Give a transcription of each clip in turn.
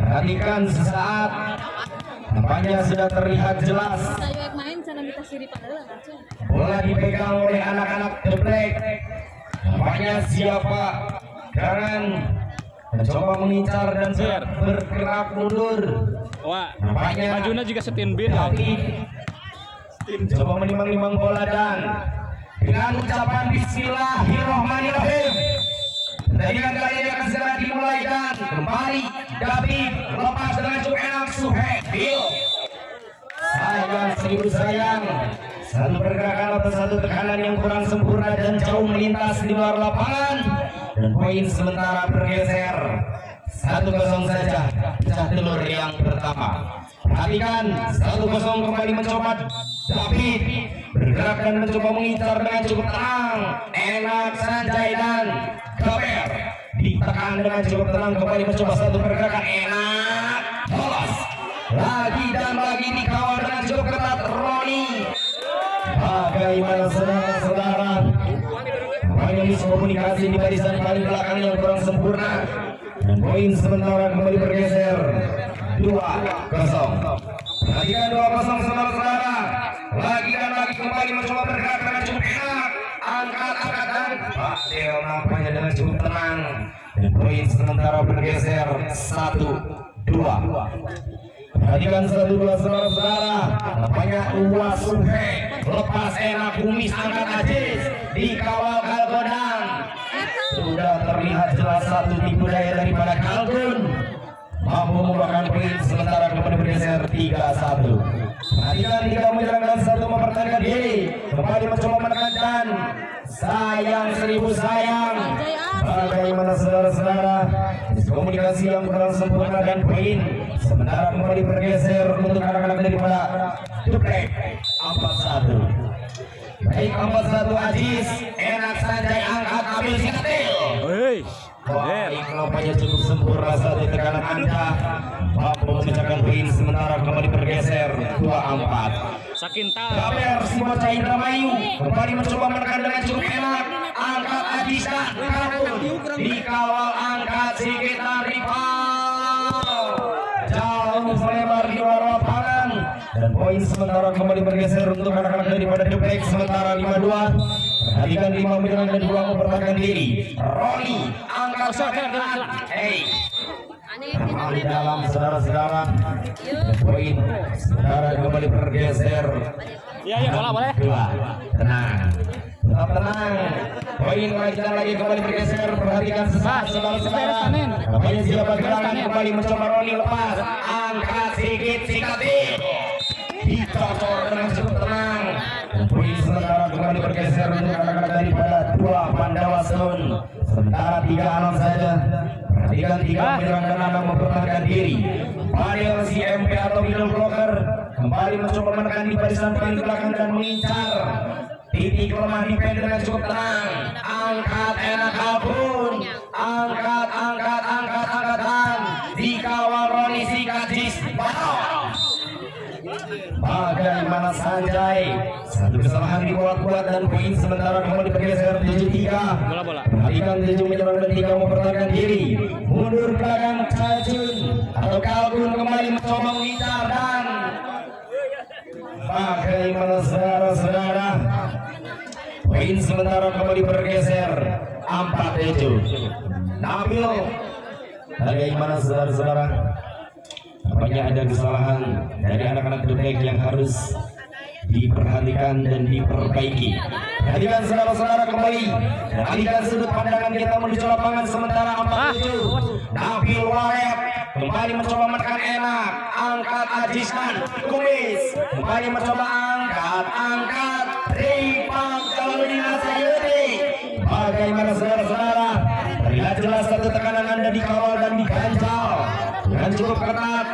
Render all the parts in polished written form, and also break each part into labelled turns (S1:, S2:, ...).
S1: Perhatikan sesaat, nampaknya sudah terlihat jelas. Bola dipegang oleh anak-anak The Black. Nampaknya siapa jangan mencoba mengincar dan bergerak mundur.
S2: Wah,
S1: nampaknya
S2: majunya juga setin bin.
S1: Coba menimbang-nimbang bola dan dengan ucapan Bismillahirrahmanirrahim. Pertandingan kali ini akan segera dimulai dan kembali David lepas dengan cukup enak Suhebil. Sayang seribu sayang, satu pergerakan atau satu tekanan yang kurang sempurna dan jauh melintas di luar lapangan dan poin sementara bergeser 1-0 saja. Pecah telur yang pertama. Perhatikan 1-0 kembali mencoba David bergerak dan mencoba mengincar dengan cukup tenang. Enak Sanjay dan Gaber ditekan dengan cukup tenang, kembali mencoba satu pergerakan enak, lolos lagi dan lagi dikawal dengan cukup ketat Roni. Bagaimana saudara-saudara, banyak miskomunikasi di barisan paling belakang yang kurang sempurna dan poin sementara kembali bergeser 2-0. Perhatikan 2-0 saudara-saudara, lagi dan lagi kembali mencoba bergerak dengan cukup enak, angkat dan Fadil nampaknya dengan cukup tenang dan poin sementara bergeser 1-2. Perhatikan 1-2 saudara-saudara, nampaknya Uwasuhe lepas enak, kumis angkat Ajis dikawal Kalgodang. Sudah terlihat jelas satu tipu daya daripada Kalgun mampu membuahkan poin sementara kembali bergeser 3-1. Perhatikan 3 menyerang dan 1 mempertahankan diri, kembali mencoba menekan dan sayang seribu sayang. Bagaimana saudara-saudara, komunikasi yang kurang sempurna dan poin sementara kembali bergeser untuk anak-anak daripada Duplek 4-1. Baik 4-1 Ajis, enak Sanjay angkat ambil sikatil. Baik, nampaknya cukup sempurna satu tekanan Anda mampu memecahkan poin sementara kembali bergeser 2-4.
S2: Sakinta
S1: Gaber si bocah Indramayu kembali mencoba menekan dengan cukup enak, angkat Ajis dan kabur dikawal angkat Sikita rival jauh melebar di luar lapangan dan poin sementara kembali bergeser untuk anak-anak daripada The Black sementara 5-2. Perhatikan 5 menyerang dan 2 mempertahankan diri. Roni angkat di dalam saudara-saudara, poin sementara kembali bergeser.
S2: Iya bola boleh.
S1: Tenang, tetap tenang. Poin lagi dan lagi kembali bergeser. Perhatikan sesaat saudara-saudara, nampaknya siapa gerangan kembali mencoba Roni lepas angkat sedikit sikatil dicocor dengan cukup tenang. Poin sementara kembali bergeser untuk anak-anak daripada 2 Pandawa Sun sementara 3-0 saja. Perhatikan 3 menyerang dan 6 mempertahankan diri. Padel si MP atau middle blocker kembali mencoba menekan di barisan paling belakang dan mengincar titik lemah defense dengan cukup tenang. Angkat enak Albun, angkat dan dikawal Roni Sikajis. Bagaimana Sanjay, satu kesalahan dibuat-buat dan poin sementara kembali bergeser 7-3. Perhatikan 7 menyerang dan 3 mempertahankan diri. Mundur belakang Cajun atau Kalgun kembali mencoba mengincar dan bagaimana saudara-saudara, poin sementara kembali bergeser 4-7. Nabil, bagaimana saudara-saudara? Nampaknya ada kesalahan dari anak-anak The Black yang harus diperhatikan dan diperbaiki. Perhatikan saudara-saudara kembali, perhatikan sudut pandangan kita menuju lapangan sementara 47. Nabil Walep kembali mencoba menekan enak, angkat Ajiskan Kumis kembali mencoba angkat Ripang Jaludina Sayuri. Bagaimana saudara-saudara, terlihat jelas satu tekanan Anda dikawal dan diganjal dengan cukup ketat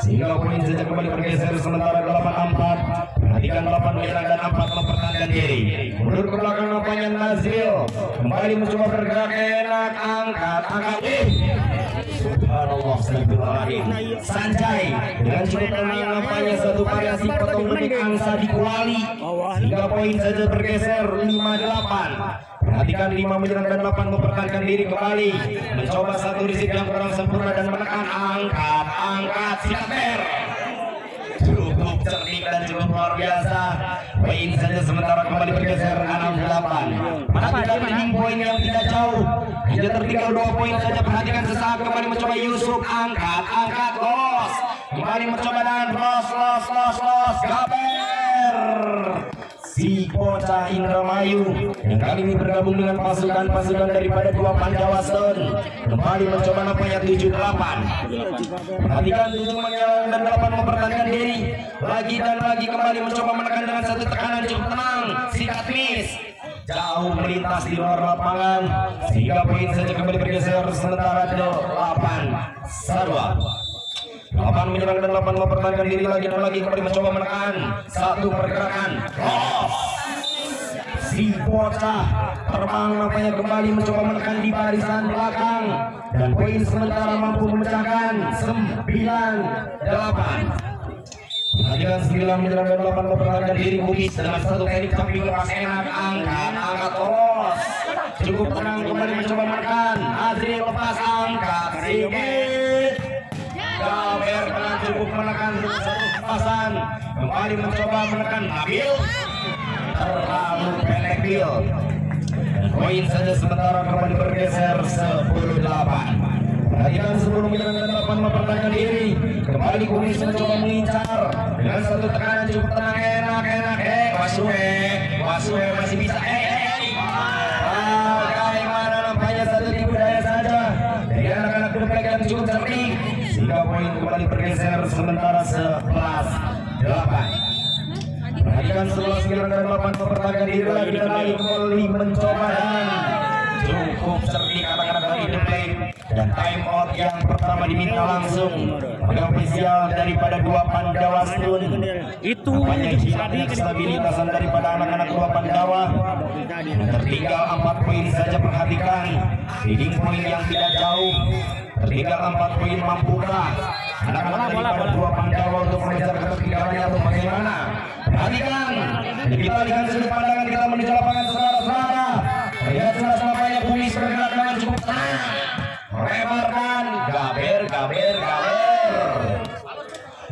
S1: sehingga poin saja kembali bergeser sementara 8-4. Perhatikan 8 menyerang dan 4 mempertahankan diri. Mundur ke belakang nampaknya Nazril kembali mencoba bergerak enak, angkat subhanallah astagfirullahaladzim. Sanjay dengan cukup tenang nampaknya satu variasi potong detik angsa dikuali sehingga poin saja bergeser 5-8. Perhatikan 5 menyerang dan 8 mempertahankan diri kembali mencoba satu risik yang kurang sempurna dan menekan angkat angkat silater. Cukup cerdik dan cukup luar biasa. Poin saja sementara kembali bergeser 6-8. Perhatikan leading poin yang tidak jauh. Hanya tertinggal 2 poin saja. Perhatikan sesaat kembali mencoba Yusuf angkat los. Kembali mencoba dan los. Gaber. Si bocah Indramayu yang kali ini bergabung dengan pasukan daripada 2 Pandawa Stone kembali mencoba nampaknya 7-8. Perhatikan 7 menyerang dan 8 mempertahankan diri. Lagi dan lagi kembali mencoba menekan dengan satu tekanan cukup tenang. Sikat miss jauh melintas di luar lapangan sehingga poin saja kembali bergeser sementara 8-2. 8 menyerang dan 8 mempertahankan diri lagi dan lagi kembali mencoba menekan satu pergerakan. Si bocah terbang nampaknya kembali mencoba menekan di barisan belakang dan poin sementara mampu memecahkan 9-8. Perhatikan 9 menyerang dan 8 mempertahankan diri. Bugis dengan satu teknik samping lepas enak angkat terus cukup tenang kembali mencoba menekan. Azri lepas angkat sedikit. Gaber dengan cukup menekan satu lepasan kembali mencoba menekan Nabil terlalu pendek Bil. Poin saja sementara kembali bergeser 10-8. Perhatikan 10 menyerang dan 8 mempertahankan diri. Kembali Kumis mencoba mengincar dengan satu tekanan cukup tenang enak. Wasue masih bisa. Bagaimana nampaknya satu tipu daya saja dari anak-anak Geblek yang cukup cerdik sehingga poin kembali bergeser sementara 11-8. Perhatikan 11 menyerang dan 8 mempertahankan diri lagi dan lagi kembali mencoba dan cukup cerdik anak-anak dari Geblek. Dan time out yang pertama diminta langsung oleh ofisial daripada 2 Pandawa Stone.
S2: Itu
S1: tadi kestabilitasan daripada anak-anak 2 Pandawa. Tertinggal 4 poin saja. Perhatikan leading poin yang tidak jauh. Tertinggal 4 poin mampukah anak-anak daripada 2 Pandawa untuk mengejar ketertinggalannya atau bagaimana? Perhatikan, kita lihat sudut pandangan kita menuju lapangan saudara-saudara. Lihat jelas nampaknya Kumis bergerak dengan cukup tenang. Lebarkan, gaber.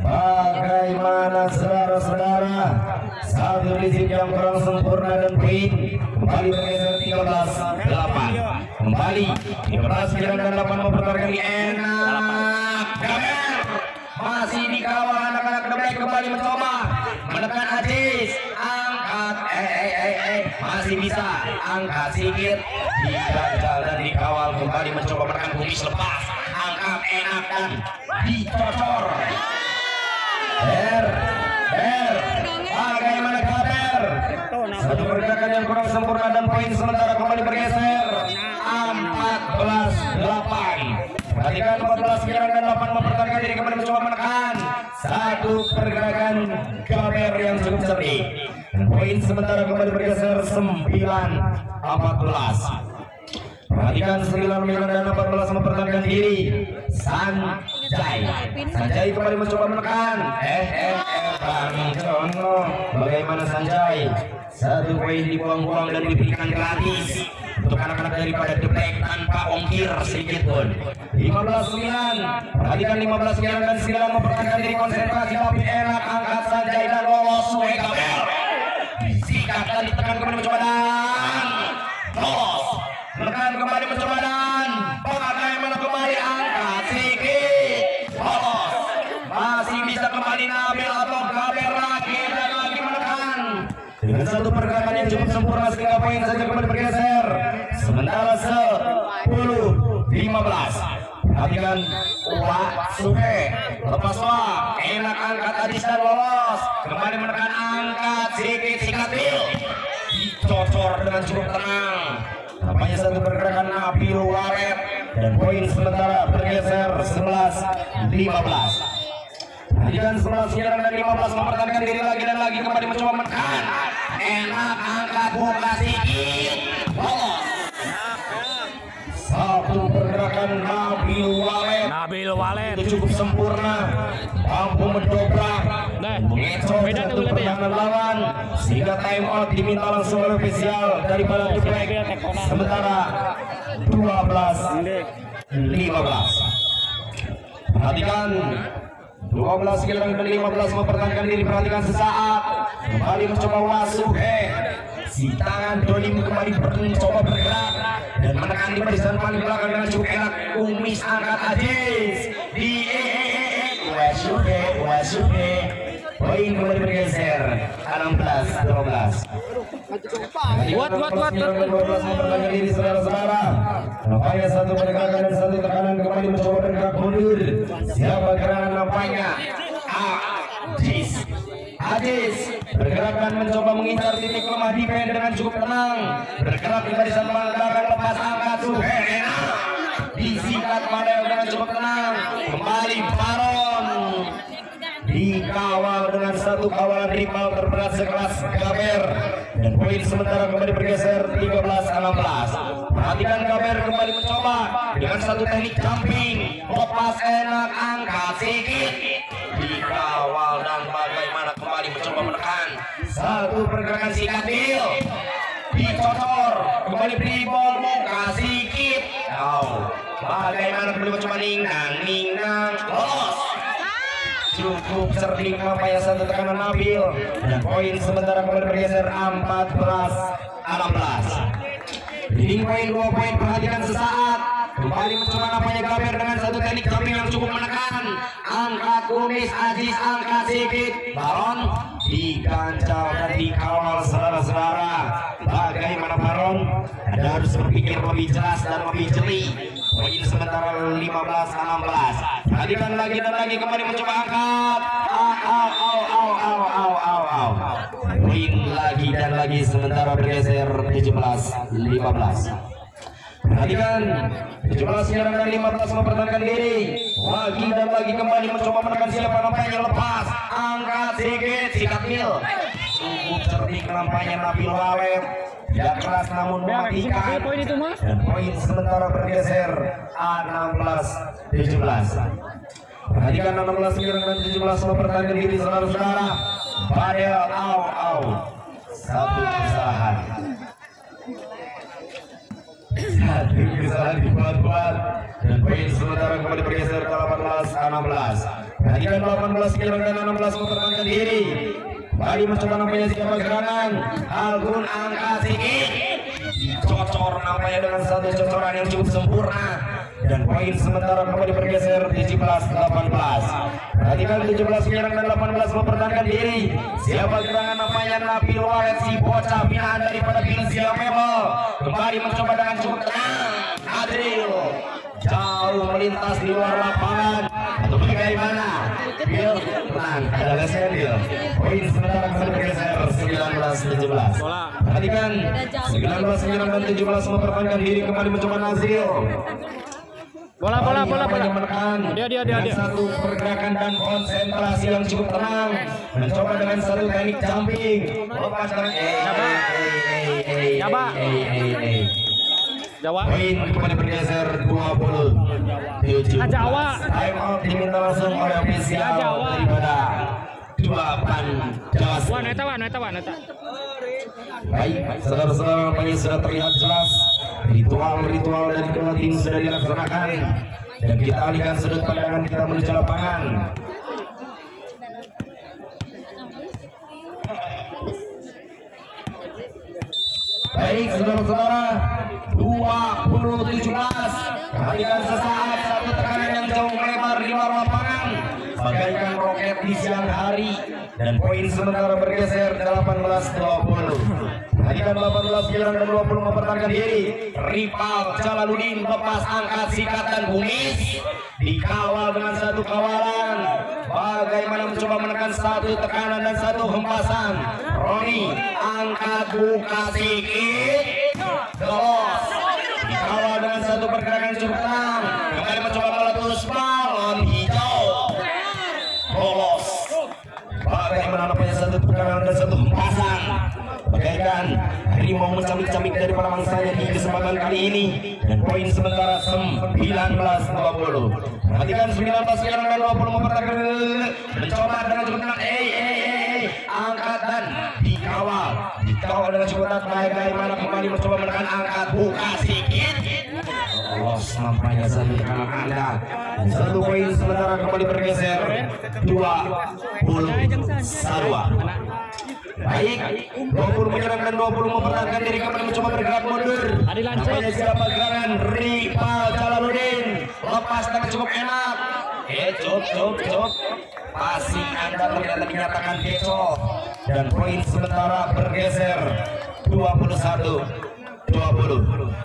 S1: Bagaimana saudara-saudara? Satu rizik yang kurang sempurna dan poin kembali bergeser 13-8. Kembali 13 menyerang dan 8 mempertahankan di enak. Gaber masih dikawal anak-anak Geblek kembali mencoba menekan Aziz. Angkat masih bisa angkat sedikit digagal dan dikawal kembali mencoba menekan Kumis lepas angkat enak dan dicocor. Bagaimana Gaber? Satu pergerakan yang kurang sempurna dan poin sementara kembali bergeser 14-8. Perhatikan 14 menyerang dan 8 mempertahankan diri kembali mencoba menekan satu pergerakan Gaber yang cukup cerdik. Dan poin sementara kembali bergeser 9-14. Perhatikan 9 menyerang dan 14 mempertahankan diri. Sanjay kembali mencoba menekan. Bang Jono, bagaimana Sanjay? Satu poin dibuang-buang dan diberikan gratis untuk anak-anak daripada Geblek tanpa ongkir sedikit pun. 15-9. Perhatikan 15-9 dan 9 mempertahankan diri konsentrasi tapi enak angkat Sanjay dan lolos. Gaber sikat dan ditekan kembali mencoba dan lolos. Menekan kembali mencoba dan bagaimana kembali angkat sedikit lolos. Masih bisa kembali Nabil atau Gaber lagi dan lagi menekan dengan satu pergerakan yang cukup sempurna sehingga poin saja kembali bergeser sementara 10-15. Perhatikan Suke lepas enak angkat Adis dan lolos kembali menekan angkat sedikit sikat Bil dicocor dengan cukup tenang. Nampaknya satu pergerakan Nabil Waret dan poin sementara bergeser 11-15. Perhatikan 11 menyerang dan 15 mempertahankan diri lagi dan lagi kembali mencoba menekan. Enak angkat buka sedikit lolos. Satu pergerakan Nabil Walet itu cukup sempurna, mampu mendobrak beda tuh pertahanan lawan sehingga time out diminta langsung oleh ofisial daripada Geblek sementara 12-15. Perhatikan 12 kilogram dan 15 mempertahankan diri. Perhatikan sesaat kembali mencoba Wasuhe. Si tangan Dolim kembali mencoba bergerak dan menekan di barisan paling belakang dengan cukup enak. Umis angkat Ajis di Wasuhe. Poin kembali bergeser 16-12.
S2: Kuat.
S1: 12 mempertahankan diri saudara-saudara. Nampaknya satu pergerakan dan satu tekanan kembali mencoba bergerak mundur. Siapa gerangan nampaknya? Ajis bergerak dan mencoba mengincar titik lemah defense dengan cukup tenang. Bergerak di barisan belakang lepas angkat Suherena. Disikat Madel dengan cukup tenang. Kembali Baron dikawal dengan satu kawalan rival terberat sekelas Gaber dan poin sementara kembali bergeser 13-16. Perhatikan Gaber kembali mencoba dengan satu teknik jumping, lepas enak angkat sedikit, dikawal dan bagaimana kembali mencoba menekan satu pergerakan Sikatil, dicocor kembali beri bol muka sedikit, bagaimana kembali mencoba ninggang lolos. Cukup sering nampaknya satu tekanan Nabil dan poin sementara kembali bergeser 14-16. Leading poin 2 poin. Perhatikan sesaat kembali mencoba nampaknya Gaber dengan satu teknik jumping yang cukup menekan. Angkat Kumis, Ajis angkat sedikit, Baron digancang dan dikawal saudara-saudara. Bagaimana Baron? Anda harus berpikir lebih jelas dan lebih jeli. Poin sementara 15-16. Perhatikan lagi dan lagi kembali mencoba angkat. Poin lagi dan lagi sementara bergeser 17-15. Perhatikan 17 menyerang dan 15 mempertahankan diri. Lagi dan lagi kembali mencoba menekan siapa nampaknya lepas. Angkat sedikit Sikatil. Cukup cerdik nampaknya Nabil Walid. Tidak keras namun mematikan. Dan poin sementara bergeser 16-17. Perhatikan 16 menyerang dan 17 mempertahankan diri saudara-saudara. Badel satu kesalahan. Satu kesalahan dibuat-buat dan poin sementara kembali bergeser 18-16. Perhatikan 18 menyerang dan 16 mempertahankan diri. Kembali mencoba nampaknya siapa gerangan. Algun angkat sedikit, dicocor nampaknya dengan satu cocoran yang cukup sempurna dan poin sementara kembali bergeser 17-18. Perhatikan 17 menyerang dan 18 mempertahankan diri. Siapa gerangan nampaknya Nabil Walid, si bocah binaan daripada Pilsia Mebel. Kembali mencoba dengan cukup tenang. Adril jauh melintas di luar lapangan atau bagaimana? Bil tenang, ada geser Bil. Poin sementara kembali bergeser 19-17. Perhatikan 19 menyerang dan 17 mempertahankan diri. Kembali mencoba Nazril.
S2: Bola. Dia.
S1: Satu pergerakan dan konsentrasi yang cukup tenang. Mencoba dengan satu teknik jumping. Lepas dengan
S2: Jawa.
S1: Poin kembali bergeser 27.
S2: Jawa.
S1: Time out diminta langsung oleh ofisial daripada 28 Jawa.
S2: Wanita.
S1: Baik, saudara-saudara, nampaknya sudah terlihat jelas ritual dari kedua tim sudah dilaksanakan dan kita alihkan sudut pandangan kita menuju lapangan. Baik, saudara-saudara, 20-17. Perhatikan sesaat satu tekanan yang jauh melebar di luar lapangan bagaikan roket di siang hari dan poin sementara bergeser 18-20. Perhatikan 18 menyerang dan 20 mempertahankan diri. Rival Jalaluddin lepas angkat sikat dan Kumis dikawal dengan satu kawalan. Bagaimana mencoba menekan satu tekanan dan satu hempasan. Roni angkat buka sedikit, terus dikawal dengan satu pergerakan cukup tenang. Kembali mencoba meletus balon hijau, lolos. Bagaimana nampaknya satu tekanan dan satu hempasan. Bagaikan harimau mencamik-camik daripada mangsanya di kesempatan kali ini dan poin sementara 19-20. Perhatikan 19 menyerang dan 20 mempertahankan, mencoba dengan cukup tenang. Angkat dan dikawal dengan cukup tenang. Bagaimana kembali mencoba menekan angkat buka sedikit. lolos nampaknya satu tekanan Anda. 1 poin sementara kembali bergeser 20 baik 20 menyerang dan 20 mempertahankan diri kembali mencoba bergerak mundur. Nampaknya siapa gerangan Rival Jalaluddin lepas dengan cukup enak. Cop passing Anda ternyata dinyatakan kecoh dan poin sementara bergeser 21-20.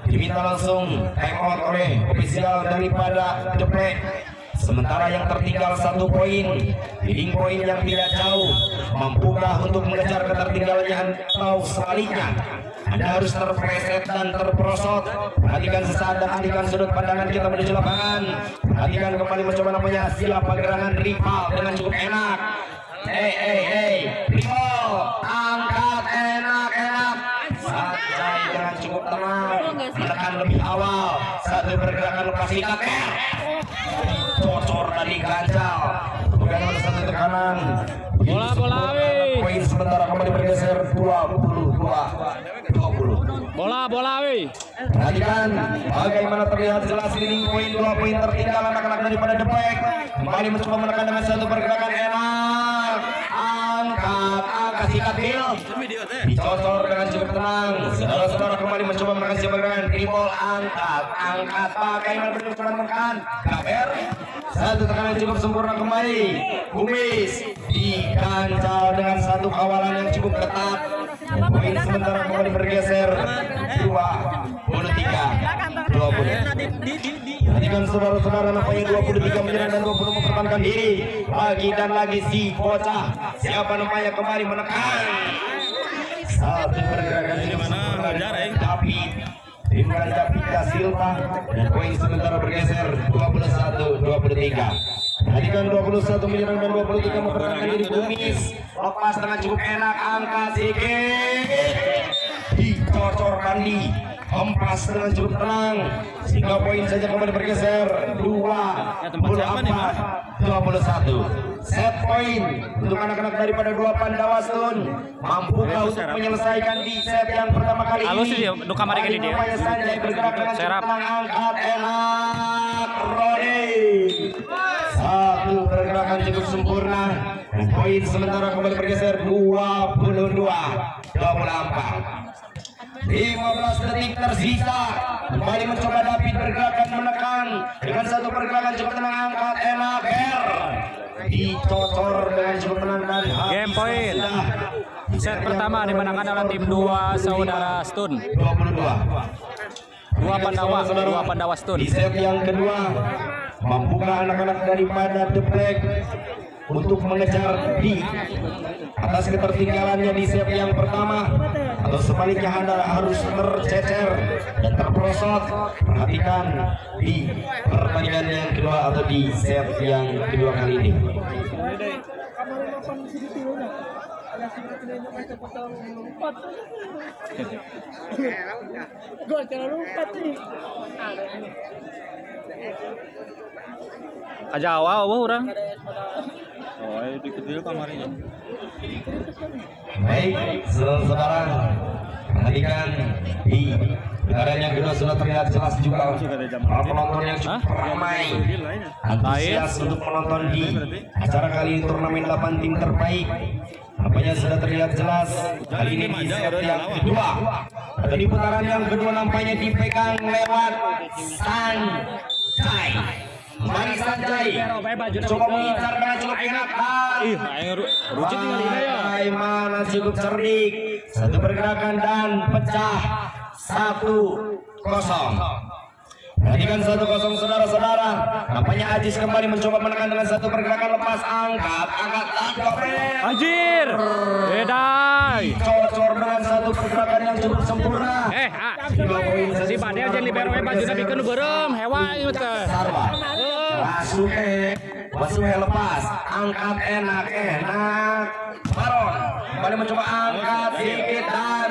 S1: Diminta langsung time out oleh ofisial daripada The Black. Sementara yang tertinggal 1 poin, leading poin yang tidak jauh, mampukah untuk mengejar ketertinggalannya atau sebaliknya? Anda harus terpleset dan terperosot. Perhatikan sesaat dan alihkan sudut pandangan kita menuju lapangan. Perhatikan kembali mencoba namanya siapa gerangan rival dengan cukup enak. Rival angkat enak. Santai dengan cukup tenang, menekan lebih awal. 1 pergerakan lepas ikat cocor tadi ganjal. Kemudian ada 1 tekanan.
S2: Bola
S1: poin sementara kembali bergeser 22-20.
S2: Bola weh.
S1: Perhatikan bagaimana terlihat jelas leading poin 2 poin tertinggal anak-anak daripada The Black. Kembali mencoba menekan dengan 1 pergerakan enak. Angkat sikat Bill. Dicocor dengan cukup tenang. Saudara-saudara kembali mencoba menekan siapa gerakan Tripol angkat bagaimana bentuk menekan Gaber. 1 tekanan cukup sempurna kembali. Kumis diganjal dengan 1 kawalan yang cukup ketat. Poin sementara kembali bergeser 23-20. Perhatikan saudara-saudara nampaknya 23 menyerang dan 20 mempertahankan diri. Lagi dan lagi si bocah siapa namanya kembali menekan. 1 pergerakan David Da Silva dan poin sementara bergeser 21-23. Perhatikan 21 menyerang dan 23 mempertahankan diri. Kumis lepas dengan cukup enak, angkat sedikit dicocorkan di hempas dengan cukup tenang sehingga poin saja kembali bergeser 24-21. Set poin untuk anak-anak daripada 2 Pandawa Stone. Mampukah untuk menyelesaikan di set yang pertama kali ini?
S2: Halus dia, duka mari gini dia.
S1: Sanjay bergerak dengan cukup tenang, angkat enak Rodi. 1 pergerakan cukup sempurna dan poin sementara kembali bergeser 22-24. 15 detik tersisa. Kembali mencoba David bergerak dan menekan dengan 1 pergerakan cukup tenang, angkat enak dicocor dengan cukup tenang dan
S2: game point. Set pertama dimenangkan oleh tim 2 saudara Stun. 2 Pandawa Stun.
S1: Di set yang kedua, mampukah anak-anak daripada The Black untuk mengejar di atas ketertinggalannya di set yang pertama, atau sebaliknya Anda harus tercecer dan terperosot? Perhatikan di pertandingan yang kedua atau di set yang kedua kali ini.
S2: Aja awal orang.
S3: Oh, di kecil kamarnya.
S1: Baik, saudara, perhatikan di gelaran yang kedua sudah terlihat jelas juga penonton yang cukup ramai, antusias untuk menonton di acara kali ini turnamen 8 tim terbaik. Nampaknya sudah terlihat jelas kali ini di set yang kedua atau di putaran yang kedua nampaknya dipegang lewat Sanjay. Mari Sanjay coba mengincar dengan cukup enak. Bagaimana cukup cerdik, 1 pergerakan dan pecah 1-0. Perhatikan 1-0 saudara-saudara. Nampaknya Ajis kembali mencoba menekan dengan 1 pergerakan lepas, angkat
S2: Anjir, bedai.
S1: Cocor dengan 1 pergerakan yang cukup sempurna.
S2: Si Bade aja libero baju bikin berem hewan itu teh.
S1: Wasuhe lepas, angkat enak. Baron kembali mencoba angkat sedikit dan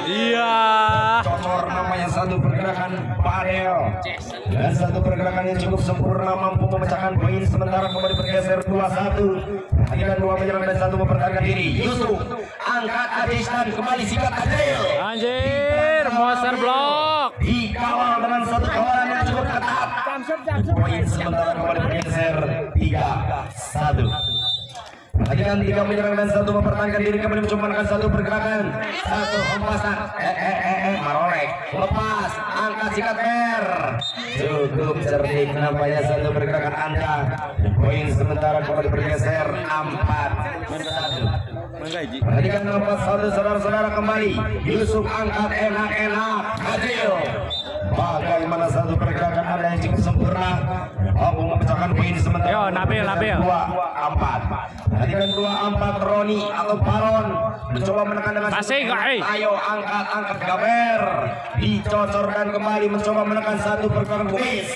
S2: iya.
S1: Cocor namanya 1 pergerakan Padel dan 1 pergerakan yang cukup sempurna mampu memecahkan poin sementara kembali bergeser 2-1. Perhatikan 2 menyerang dan 1 mempertahankan diri. Yusuf angkat Adis dan kembali sikat Adil.
S2: Anjir, monster block.
S1: Dikawal dengan 1 kawalan yang cukup Poin sementara kembali bergeser 3-1. Perhatikan 3 menyerang dan 1 mempertahankan diri, kembali mencoba satu pergerakan, 1 hempasan, marolek, lepas, angkat sikat ber, cukup cerdik nampaknya 1 pergerakan Anda. Poin sementara kembali bergeser 4-1. Perhatikan 4-1 saudara-saudara kembali. Yusuf angkat enak-enak, Adil. Bagaimana 1 pergerakan Anda yang cukup sempurna, mampu memecahkan poin sementara.
S2: Yo, Nabil.
S1: 2-4. Perhatikan 2-4 Roni atau Baron mencoba menekan dengan ayo angkat Gaber, dicocorkan kembali mencoba menekan 1 pergerakan kuis.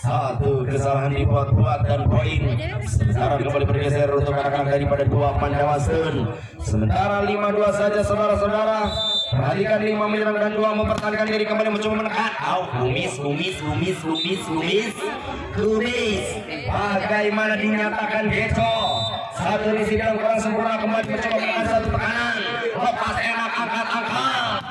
S1: 1 kesalahan dibuat-buat dan poin sementara kembali bergeser untuk anak-anak daripada 2 Pandawasun. Sementara 5-2 saja saudara-saudara. Perhatikan 5 menyerang dan 2 mempertahankan diri, kembali mencoba menekan. Kumis. Bagaimana dinyatakan Geco. 1 di sidang kurang sempurna, kembali mencoba menekan 1 tekanan. Lepas enak angkat.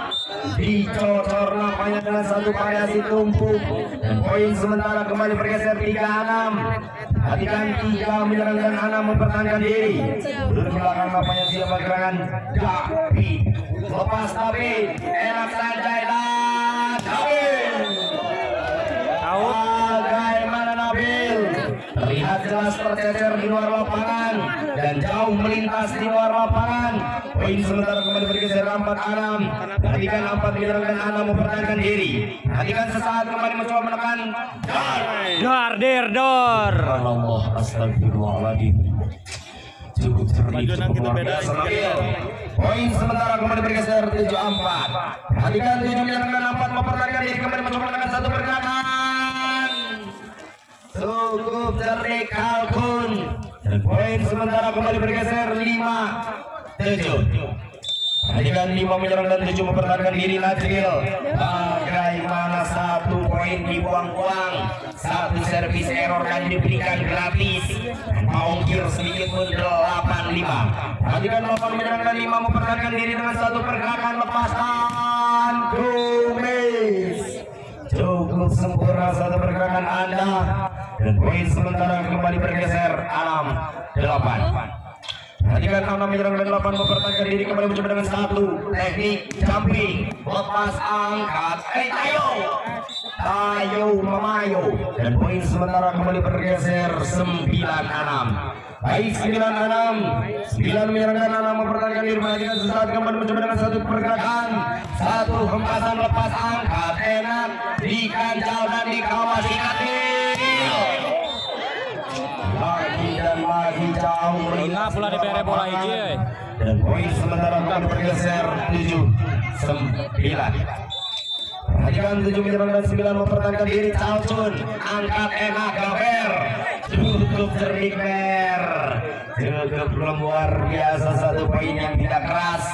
S1: Dicocor nampaknya dengan 1 variasi tumpuk. Dan poin sementara kembali bergeser 3-6. Perhatikan 3 menyerang dan 6 mempertahankan diri. Duduk belakang nampaknya siapa gerangan David. Lepas David, enak Sanjay dan David. Bagaimana Nabil? Terlihat jelas tercecer di luar lapangan dan jauh melintas di luar lapangan. Poin sementara kembali bergeser 4-6. Perhatikan 4 menyerang dan 6 mempertahankan diri. Perhatikan sesaat kembali mencoba menekan
S2: Dor.
S1: Allah, astagfirullahaladzim. Cukup cerdik, cukup luar biasa. Poin sementara kembali bergeser 7-4. Perhatikan 7 menyerang dan 4 mempertahankan diri, kembali mencoba menekan 1 pergerakan. Cukup cerdik Kalkun. Dan poin sementara kembali bergeser 5-7. Perhatikan 5 menyerang dan 7 mempertahankan diri Najril. Bagaimana 1 poin dibuang-buang, 1 servis error dan diberikan gratis. Ongkir sedikit pun 8-5. Perhatikan 8 menyerang dan 5 mempertahankan diri dengan 1 pergerakan lepasan Kumis. Cukup sempurna 1 pergerakan Anda. Dan poin sementara kembali bergeser 6-8. Perhatikan 6 menyerang dan 8 mempertahankan diri, kembali mencoba dengan 1 teknik jumping, lepas angkat, tayo memayo. Dan poin sementara kembali bergeser 9-6. Baik 9-6 menyerang dan 6 mempertahankan diri. Perhatikan sesaat kembali mencoba dengan 1 pergerakan, 1 hempasan lepas angkat, enak dikancal dan dikawal sikat. Lagi jauh
S2: Ingat pula di pere bola hiji.
S1: dan poin sementara kembali bergeser 7-9. Perhatikan 7 menyerang dan 9 mempertahankan diri. Calcun angkat enak Gaber, cukup cerdik Ber, cukup luar biasa 1 poin yang tidak keras.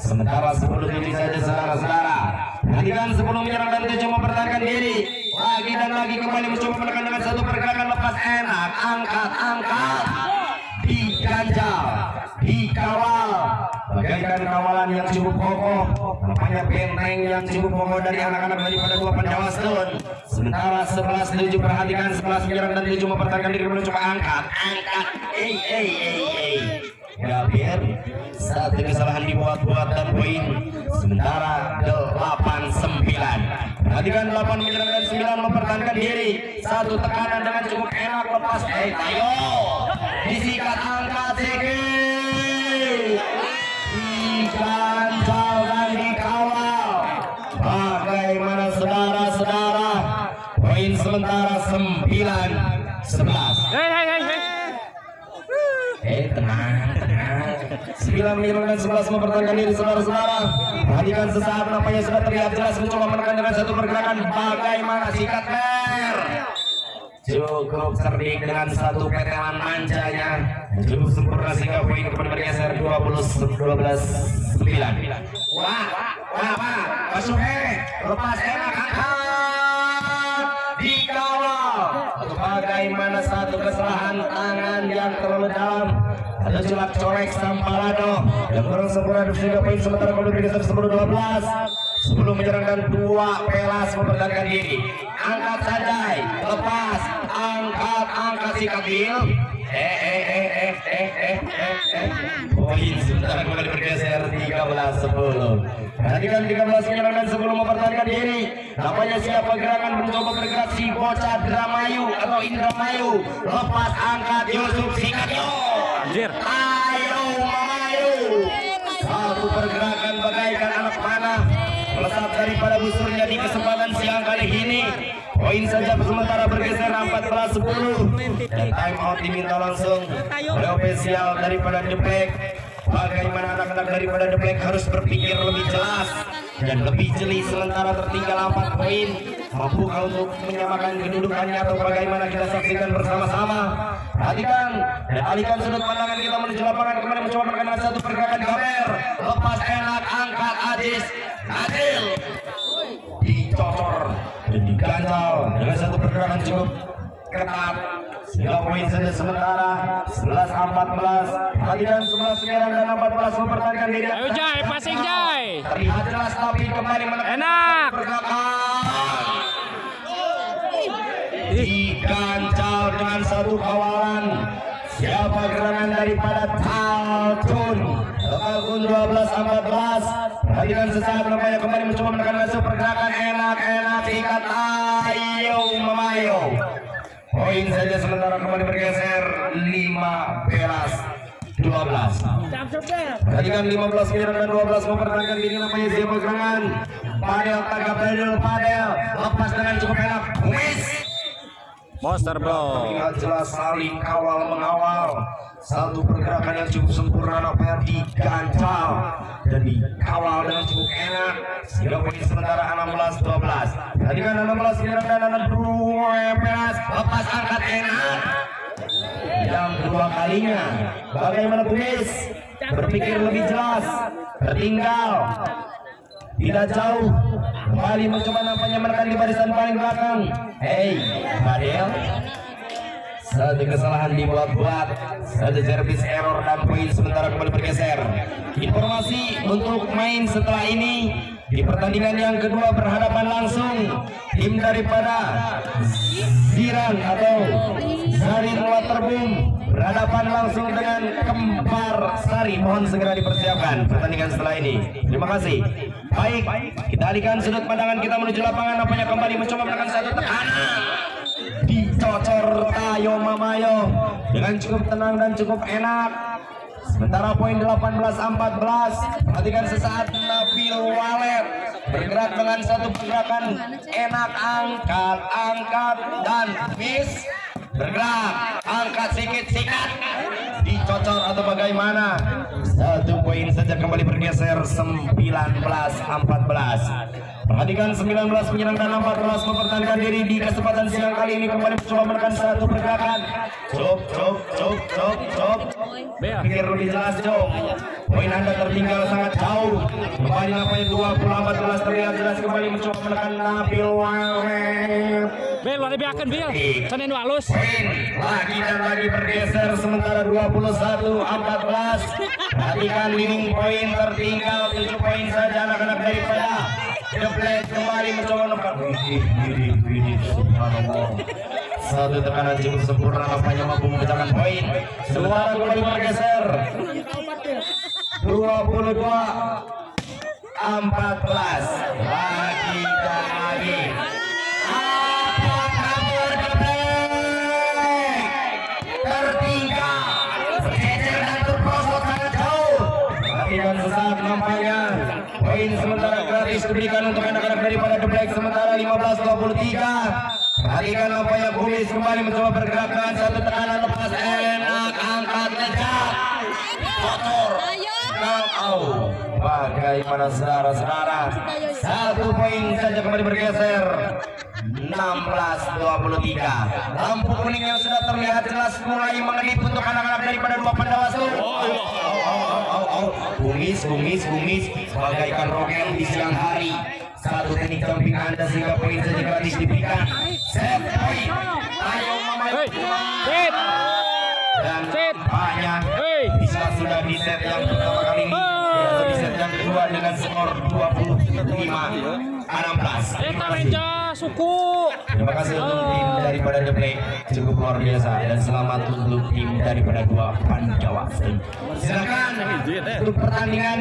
S1: Sementara 10-7 saja saudara-saudara. Perhatikan 10 menyerang dan 7 mempertahankan diri. Lagi dan lagi kembali mencoba menekan dengan 1 pergerakan lepas enak, angkat, diganjal, dikawal. Bagaikan kawalan yang cukup kokoh, nampaknya benteng yang cukup kokoh dari anak-anak daripada 2 Pandawasun. Sementara 11-7 perhatikan 11 menyerang dan 7 mempertahankan diri, mencoba angkat. Gabir, 1 kesalahan dibuat-buat dan poin sementara 8-9. Perhatikan 8 menyerang dan 9 mempertahankan diri, 1 tekanan dengan cukup enak lepas tayo disikat angkat sedikit, diganjal dan dikawal. Bagaimana saudara-saudara? Poin sementara 9-11. Tenang. 9 menyerang dan 11 mempertahankan diri saudara-saudara. Perhatikan sesaat nampaknya sudah terlihat jelas mencoba menekan dengan 1 pergerakan. Bagaimana sikat Ber? Cukup cerdik dengan 1 petelan manjanya. Cukup sempurna sehingga poin kembali bergeser 12-9. Wah, masuk lepas enak angkat, dikawal. Bagaimana 1 kesalahan tangan yang terlalu dalam. Ada celak colek Sampalado yang kurang sempurna sehingga poin sementara kembali bergeser 10-12. 10 sebelum menyerang dan 2 Pelas mempertahankan diri. Angkat Sanjay, lepas, angkat si Kagil. Poin sebentar kembali bergeser 13-10. Perhatikan 13 menyerang dan sebelum mempertahankan diri. Nampaknya siapa gerakan mencoba bergerak si bocah Dramayu atau Indramayu. Lepas, angkat Yusuf Sikatyo.
S2: Anjir.
S1: Ayo Mamayu. Satu pergerakan bagaikan anak panah melesat daripada busurnya di kesempatan siang kali ini. Poin saja sementara bergeser 14-10 dan time out diminta langsung oleh ofisial daripada The Black. Bagaimana anak-anak daripada The Black harus berpikir lebih jelas dan lebih jeli sementara tertinggal 4 poin. Mampukah untuk menyamakan kedudukannya atau bagaimana kita saksikan bersama-sama. Perhatikan dan alihkan sudut pandangan kita menuju lapangan kembali mencoba dengan satu pergerakan Gamer. Lepas enak, angkat Ajis Adil dicocor dan diganjal dengan satu pergerakan cukup ketat. Sehingga poin saja sementara 11-14. Perhatikan 11 menyerang dan 14 mempertahankan diri.
S2: Ayo Jai, passing Jai.
S1: Terlihat jelas tapi kembali menekan
S2: Enak.
S1: pergerakan. Diganjal dengan satu kawalan. Siapa gerangan daripada Taltun 12-14. Perhatikan sesaat nampaknya kembali mencoba menekan masuk pergerakan. Enak sikat. Ayo Mamayo. Poin saja sementara kembali bergeser 15-12. Perhatikan 15 menyerang dan 12 mempertahankan diri. Namanya siapa gerangan? Padel tagap Padel lepas dengan cukup enak. Kumis
S2: Monster Bro.
S1: terlihat jelas saling kawal mengawal. Satu pergerakan yang cukup sempurna nampaknya diganjal dan dikawal dengan cukup enak. Sehingga poin sementara 16-12. Perhatikan 16 menyerang dan 2 Pelas lepas angkat enak. Yang kedua kalinya bagaimana Kumis berpikir lebih jelas, tertinggal tidak jauh, kembali mencoba nampaknya menekan di barisan paling belakang. Hey Padel, satu kesalahan dibuat-buat, satu service error dan poin sementara kembali bergeser. Informasi untuk main setelah ini di pertandingan yang kedua berhadapan langsung tim daripada Ziran atau Zarin Waterboom berhadapan langsung dengan Kembar Sari. Mohon segera dipersiapkan pertandingan setelah ini. Terima kasih. Baik, kita alihkan sudut pandangan kita menuju lapangan. Nampaknya kembali mencoba menekan satu tekanan. Dicocor Tayo Mamayo dengan cukup tenang dan cukup enak. Sementara poin 18-14. Perhatikan sesaat Nabil Walet bergerak dengan satu pergerakan enak, angkat dan miss. Bergerak, angkat sikit sikat, dicocor atau bagaimana. Satu poin saja kembali bergeser 19-14. Perhatikan 19 menyerang dan 14 mempertahankan diri di kesempatan siang kali ini kembali mencoba menekan satu pergerakan. Cop. Pikir lebih jelas Cop. Poin Anda tertinggal sangat jauh. Kembali nampaknya 20-14 terlihat jelas kembali mencoba menekan Nabil Walet.
S2: Bel, ada biakan Bel. Senin halus.
S1: Poin lagi dan lagi bergeser sementara 21-14. Perhatikan leading poin tertinggal 7 poin saja anak-anak daripada The Black kembali mencoba menekan. Widih, subhanallah. Satu tekanan cukup sempurna nampaknya mampu memecahkan poin. Suara kembali bergeser 22-14. Lagi dan lagi. Dan sesaat nampaknya poin sementara gratis diberikan untuk anak-anak daripada The Black sementara 15-23. Perhatikan nampaknya Kumis kembali mencoba bergerakan satu tekanan lepas enak, angkat lejat, kotor, out. Bagaimana saudara-saudara? Satu poin saja kembali bergeser 16-23. Lampu kuning yang sudah terlihat jelas mulai mengedip untuk anak-anak daripada dua Pandawasu. Kumis bagaikan roket di siang hari. Satu teknik jumping Anda sehingga poin saja gratis diberikan. Set poin. Ayo Mamayo. Dan banyak bisa sudah di set yang pertama kali ini. Di set yang kedua dengan skor 25-16.
S2: Meja suku.
S1: Terima kasih untuk tim daripada The Black, cukup luar biasa, dan selamat untuk tim daripada dua Pandawa. Silakan untuk pertandingan